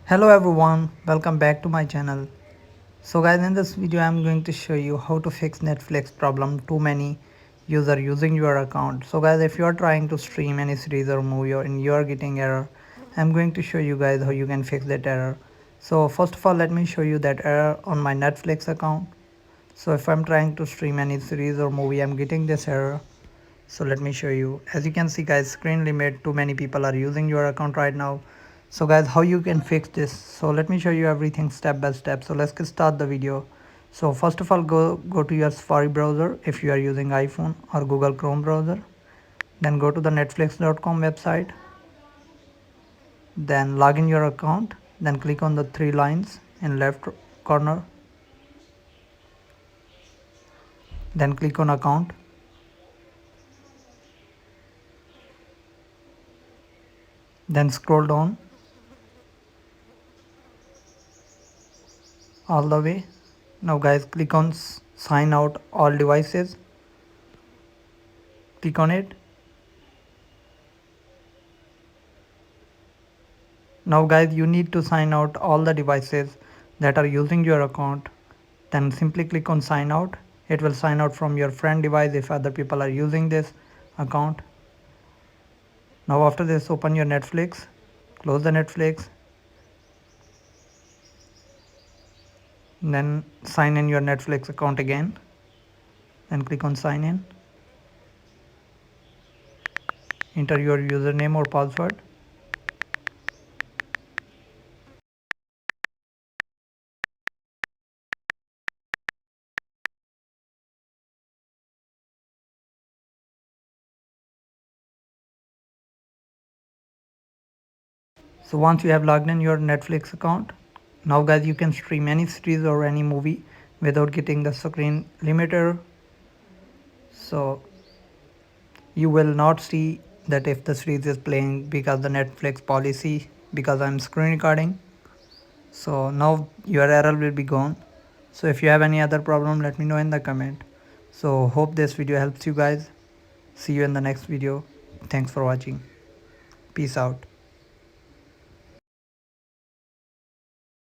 Hello everyone, welcome back to my channel. So guys, in this video I'm going to show you how to fix Netflix problem too many user using your account. So guys, if you are trying to stream any series or movie and you are getting error, I'm going to show you guys how you can fix that error. So first of all, let me show you that error on my Netflix account. So if I'm trying to stream any series or movie, I'm getting this error. So let me show you. As you can see guys, screen limit, too many people are using your account right now. So guys, how you can fix this? So let me show you everything step by step. So let's get start the video. So first of all, go to your Safari browser if you are using iPhone, or Google Chrome browser. Then go to the netflix.com website. Then log in your account. Then click on the three lines in left corner. Then click on account. Then scroll down all the way. Now guys, click on sign out all devices. Click on it. Now guys, you need to sign out all the devices that are using your account. Then simply click on sign out. It will sign out from your friend device if other people are using this account. Now after this, open your Netflix, close the Netflix, then sign in your Netflix account again. Then click on sign in. Enter your username or password. So once you have logged in your Netflix account, now guys, you can stream any series or any movie without getting the screen limiter. So you will not see that if the series is playing because the Netflix policy, because I'm screen recording. So now your error will be gone. So if you have any other problem, let me know in the comment. So hope this video helps you guys. See you in the next video. Thanks for watching. Peace out.